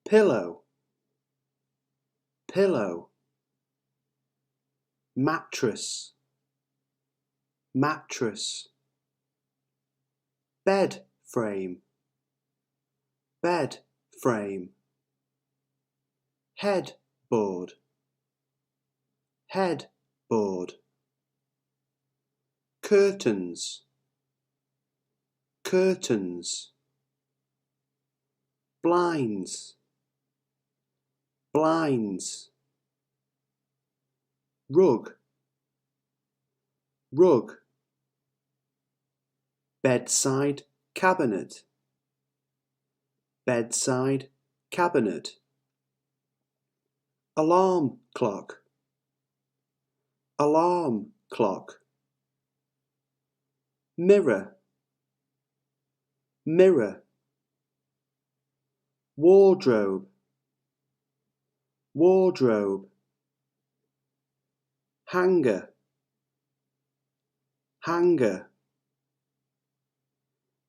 pillow, pillow. Mattress, mattress. Bed frame, bed frame. Headboard, headboard. Curtains, curtains. Blinds, blinds. Rug, rug. Bedside cabinet, bedside cabinet. Alarm clock, alarm clock. Mirror, mirror. Wardrobe, wardrobe. Hanger, hanger.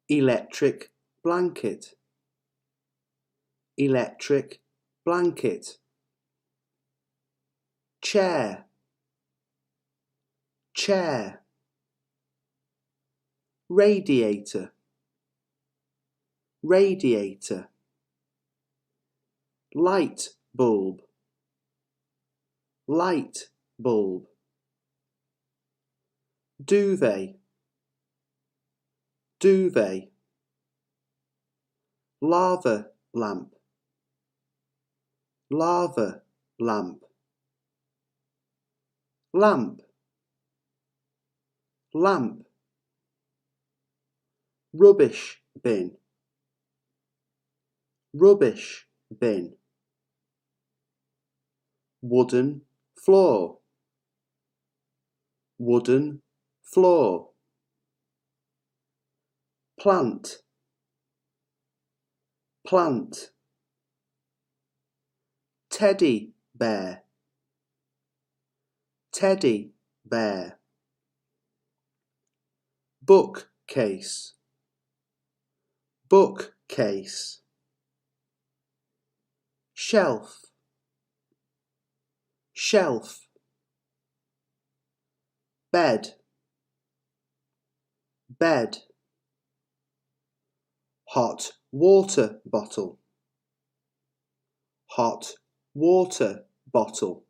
Electric blanket, electric blanket. Chair, chair. Radiator, radiator. Light bulb, light bulb. Duvet, duvet. Lava lamp, lava lamp. Lamp, lamp. Rubbish bin, rubbish bin. Wooden floor, wooden floor. Plant, plant. Teddy bear, teddy bear. Bookcase, bookcase. Shelf, shelf. Bed, bed. Hot water bottle, hot water bottle.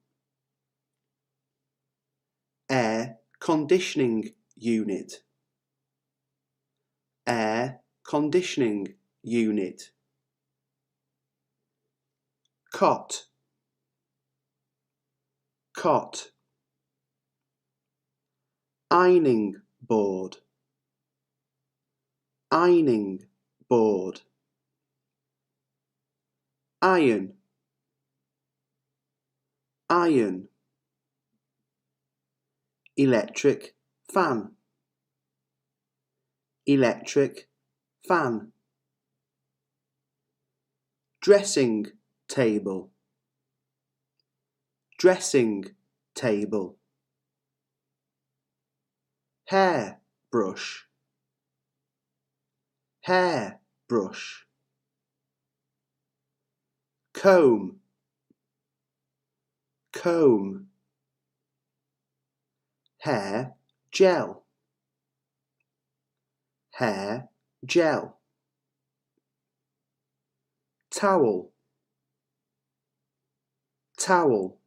Air conditioning unit, air conditioning unit. Cot, cot. Ironing board, ironing board. Iron, iron. Electric fan, electric fan. Dressing table, dressing table. Hair brush, hair brush. Comb, comb. Hair gel, hair gel. Towel, towel.